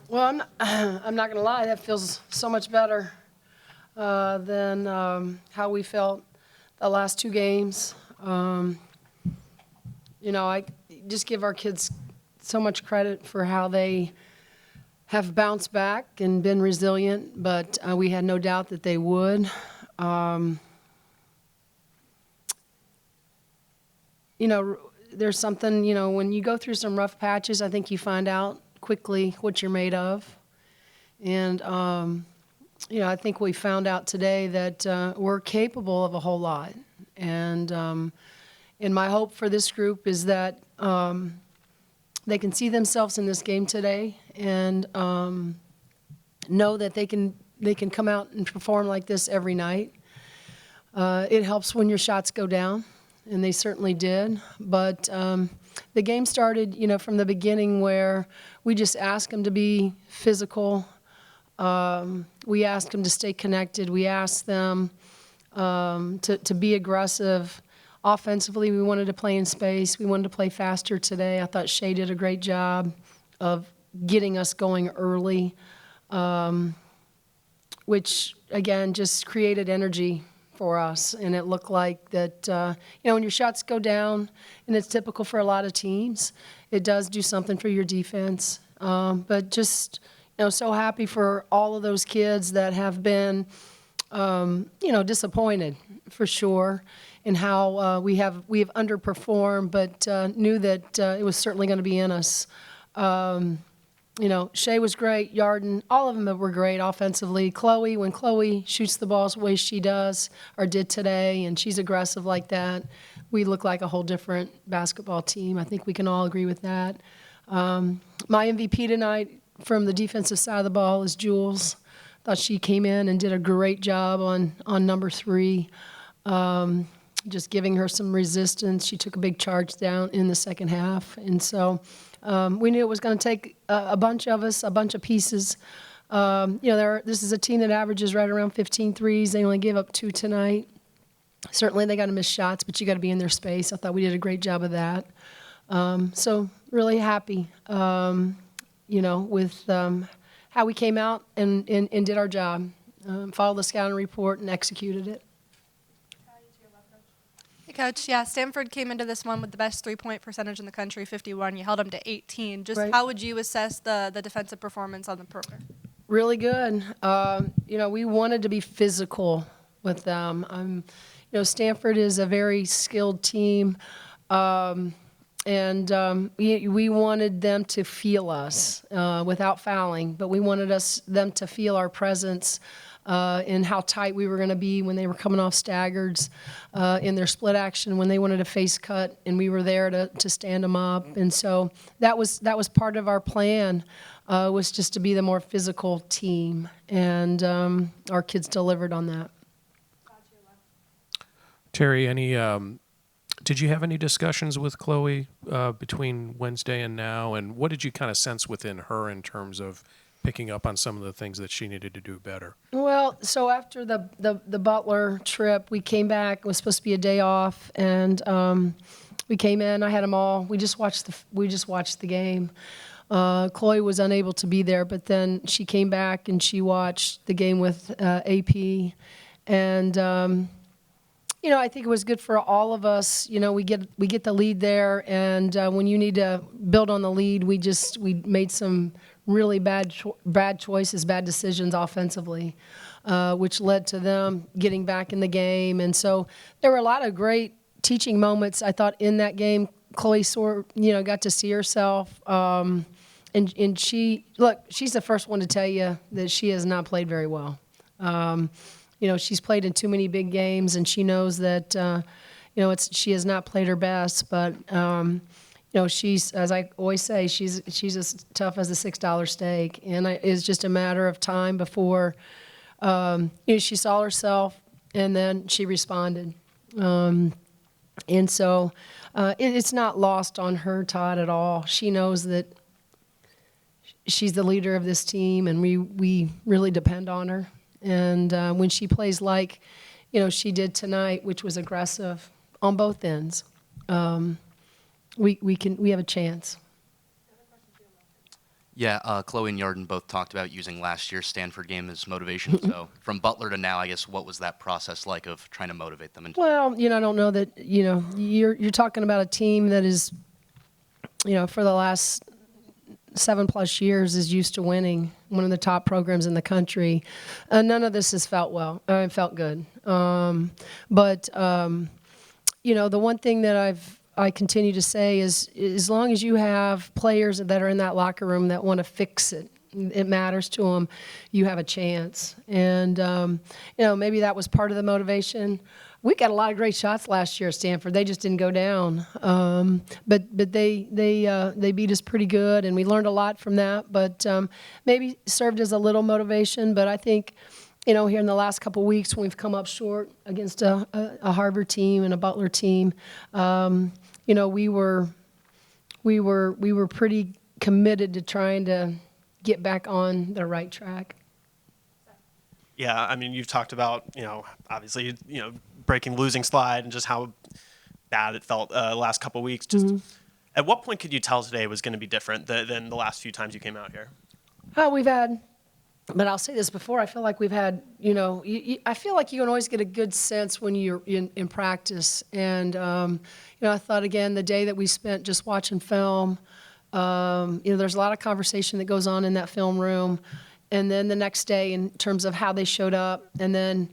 Well, I'm not going to lie. That feels so much better than how we felt the last two games. I just give our kids so much credit for how they have bounced back and been resilient, but we had no doubt that they would. There's something, when you go through some rough patches, I think you find out quickly what you're made of. And, I think we found out today that we're capable of a whole lot. And my hope for this group is that they can see themselves in this game today and know that they can come out and perform like this every night. It helps when your shots go down, and they certainly did. But the game started, from the beginning where we just asked them to be physical. We asked them to stay connected. We asked them to be aggressive. Offensively, we wanted to play in space. We wanted to play faster today. I thought Shea did a great job of getting us going early, which, again, just created energy for us. And it looked like that, when your shots go down, and it's typical for a lot of teams, it does do something for your defense. But just, so happy for all of those kids that have been, disappointed for sure in how we have underperformed, but knew that it was certainly going to be in us. Shea was great, Yarden, all of them were great offensively. Chloe, when Chloe shoots the balls the way she does or did today, and she's aggressive like that, we look like a whole different basketball team. I think we can all agree with that. My MVP tonight from the defensive side of the ball is Jules. Thought she came in and did a great job on number 3. Just giving her some resistance. She took a big charge down in the second half. And so we knew it was going to take a bunch of us, a bunch of pieces. This is a team that averages right around 15 threes. They only gave up 2 tonight. Certainly they got to miss shots, but you got to be in their space. I thought we did a great job of that. So really happy, with how we came out and did our job. Followed the scouting report and executed it. Hey, Coach. Yeah, Stanford came into this one with the best three-point percentage in the country, 51. You held them to 18. Just Right. How would you assess the defensive performance on the perimeter? Really good. We wanted to be physical with them. Stanford is a very skilled team, and we wanted them to feel us without fouling, but we wanted them to feel our presence and how tight we were going to be when they were coming off staggers in their split action, when they wanted a face cut, and we were there to stand them up. And so that was part of our plan, was just to be the more physical team, and our kids delivered on that. Teri, did you have any discussions with Chloe between Wednesday and now, and what did you kind of sense within her in terms of picking up on some of the things that she needed to do better? Well, so after the Butler trip, we came back. It was supposed to be a day off, and we came in. I had them all. We just watched the game. Chloe was unable to be there, but then she came back and she watched the game with AP, and I think it was good for all of us. We get the lead there, and when you need to build on the lead, we made some really bad choices, bad decisions offensively, which led to them getting back in the game. And so there were a lot of great teaching moments, I thought, in that game. Chloe got to see herself, and she's the first one to tell you that she has not played very well. She's played in too many big games, and she knows that, she has not played her best. But, she's, as I always say, she's as tough as a $6 steak. And it's just a matter of time before, she saw herself, and then she responded. And so it's not lost on her, Todd, at all. She knows that she's the leader of this team, and we really depend on her. And when she plays like, she did tonight, which was aggressive on both ends, we have a chance. Yeah, Chloe and Yarden both talked about using last year's Stanford game as motivation. So from Butler to now, I guess, what was that process like of trying to motivate them? Well, I don't know that, you're talking about a team that is, for the last 7+ years is used to winning, one of the top programs in the country. None of this has felt felt good. The one thing that I continue to say is, as long as you have players that are in that locker room that want to fix it, it matters to them, you have a chance. And, maybe that was part of the motivation. We got a lot of great shots last year at Stanford. They just didn't go down. But they beat us pretty good, and we learned a lot from that. But maybe served as a little motivation. But I think, here in the last couple of weeks when we've come up short against a Harvard team and a Butler team, we were pretty committed to trying to get back on the right track. Yeah, I mean, you've talked about, obviously, breaking losing slide and just how bad it felt the last couple of weeks. Just at what point could you tell today was going to be different than the last few times you came out here? We've had, but I'll say this before, I feel like we've had, I feel like you can always get a good sense when you're in practice. And, I thought, again, the day that we spent just watching film, there's a lot of conversation that goes on in that film room. And then the next day in terms of how they showed up, and then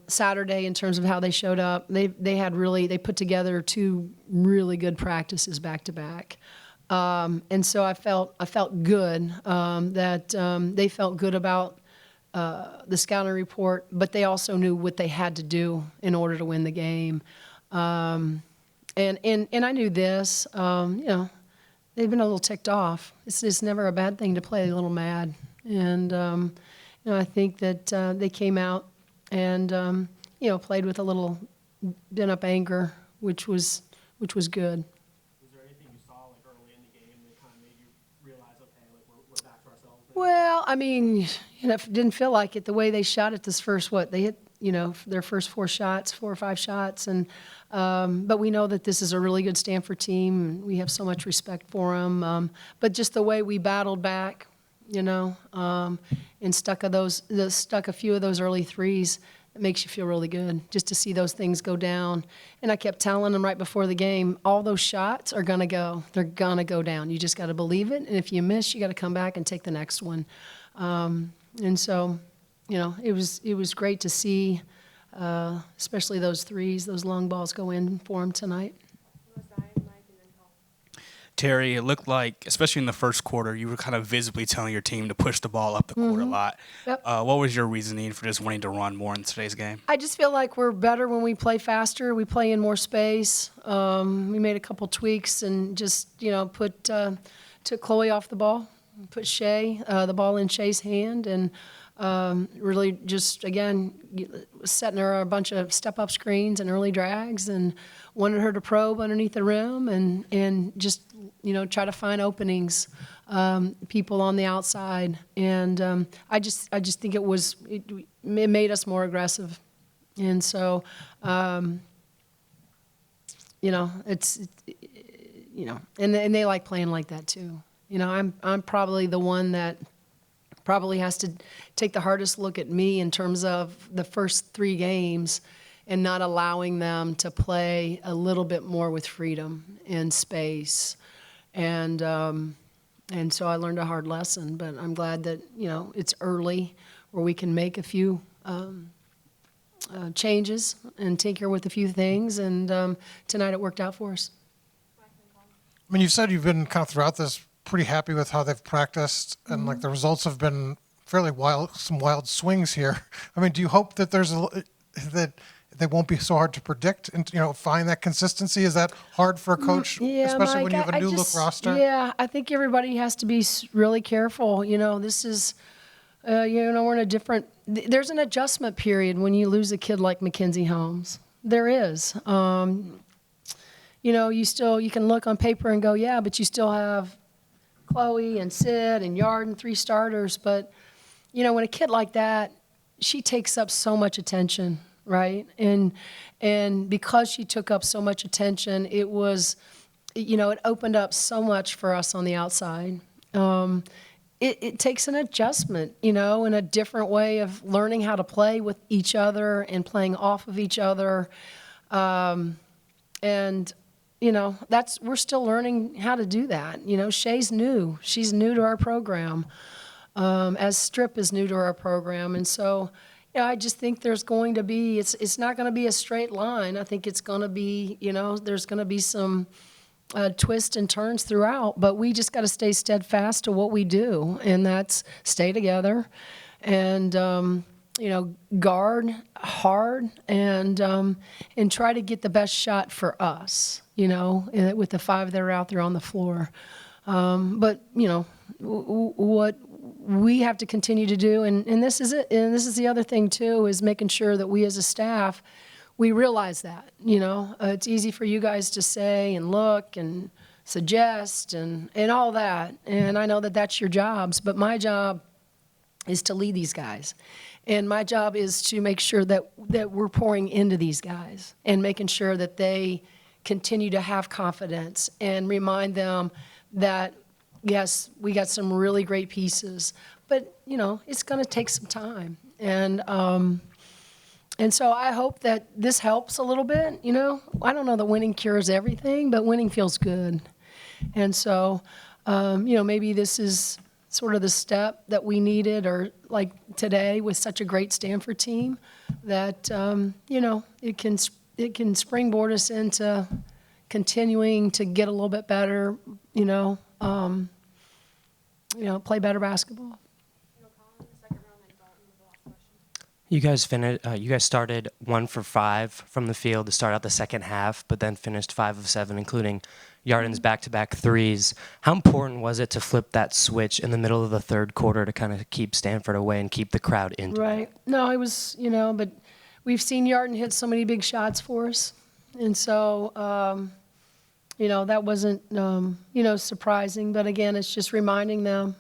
Saturday in terms of how they showed up, they put together 2 really good practices back to back. And so I felt good that they felt good about the scouting report, but they also knew what they had to do in order to win the game. And I knew this, they've been a little ticked off. It's never a bad thing to play a little mad. And, I think that they came out and, played with a little bent-up anger, which was good. Was there anything you saw early in the game that kind of made you realize, okay, we're back to ourselves? Well, I mean, it didn't feel like it. The way they shot it this first, they hit, their first 4 or 5 shots. And but we know that this is a really good Stanford team. We have so much respect for them. But just the way we battled back, and stuck a few of those early threes, it makes you feel really good just to see those things go down. And I kept telling them right before the game, all those shots are going to go. They're going to go down. You just got to believe it. And if you miss, you got to come back and take the next one. And so, it was great to see, especially those threes, those long balls go in for them tonight. Teri, it looked like, especially in the first quarter, you were kind of visibly telling your team to push the ball up the court a lot. Yep. What was your reasoning for just wanting to run more in today's game? I just feel like we're better when we play faster. We play in more space. We made a couple tweaks and just, took Chloe off the ball, put the ball in Shay's hand, and really just, again, setting her a bunch of step-up screens and early drags, and wanted her to probe underneath the rim and just, try to find openings, people on the outside. And I just think it made us more aggressive. And so, and they like playing like that too. I'm probably the one that probably has to take the hardest look at me in terms of the first 3 games and not allowing them to play a little bit more with freedom and space. And so I learned a hard lesson, but I'm glad that, it's early where we can make a few changes and tinker with a few things. And tonight it worked out for us. I mean, you've said you've been kind of throughout this pretty happy with how they've practiced, and like the results have been fairly some wild swings here. I mean, do you hope that that they won't be so hard to predict and find that consistency? Is that hard for a coach, especially Mike, when you have a new look roster? Yeah, I think everybody has to be really careful. This is, we're in a different. There's an adjustment period when you lose a kid like Mackenzie Holmes. There is. You can look on paper and go, yeah, but you still have Chloe and Sid and Yarden, 3 starters. But, when a kid like that, she takes up so much attention, right? And because she took up so much attention, it was, it opened up so much for us on the outside. It takes an adjustment, and a different way of learning how to play with each other and playing off of each other. And, we're still learning how to do that. Shay's new. She's new to our program, as Strip is new to our program. And so, I just think there's going to be, it's not going to be a straight line. I think it's going to be, there's going to be some twists and turns throughout, but we just got to stay steadfast to what we do, and that's stay together and guard hard and try to get the best shot for us, with the 5 that are out there on the floor. But what we have to continue to do, and this is it, and this is the other thing too, is making sure that we as a staff, we realize that, it's easy for you guys to say and look and suggest and all that. And I know that that's your jobs, but my job is to lead these guys. And my job is to make sure that we're pouring into these guys and making sure that they continue to have confidence and remind them that, yes, we got some really great pieces, but, it's going to take some time. And so I hope that this helps a little bit. I don't know that winning cures everything, but winning feels good. And so, maybe this is sort of the step that we needed, or like today with such a great Stanford team, that, it can springboard us into continuing to get a little bit better, play better basketball. You guys started 1 for 5 from the field to start out the second half, but then finished 5 of 7, including Yarden's back-to-back threes. How important was it to flip that switch in the middle of the third quarter to kind of keep Stanford away and keep the crowd into it? Right. No, it was, but we've seen Yarden hit so many big shots for us. And so, that wasn't, surprising. But again, it's just reminding them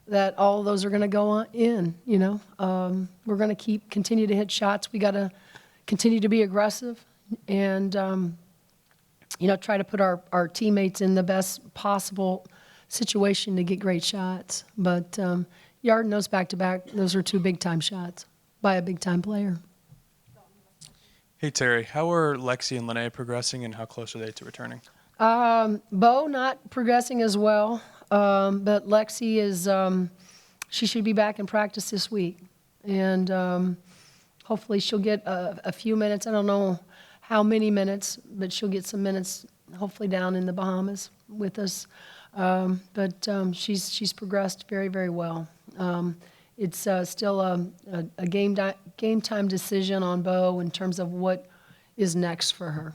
that all of those are going to go on in, We're going to continue to hit shots. We got to continue to be aggressive and, try to put our teammates in the best possible situation to get great shots. But Yarden, those back-to-back, those are 2 big-time shots by a big-time player. Hey, Teri, how are Lexi and Lene progressing, and how close are they to returning? Bo not progressing as well, but Lexi is, she should be back in practice this week. And hopefully she'll get a few minutes. I don't know how many minutes, but she'll get some minutes, hopefully down in the Bahamas with us. But she's progressed very, very well. It's still a game time decision on Bo in terms of what is next for her.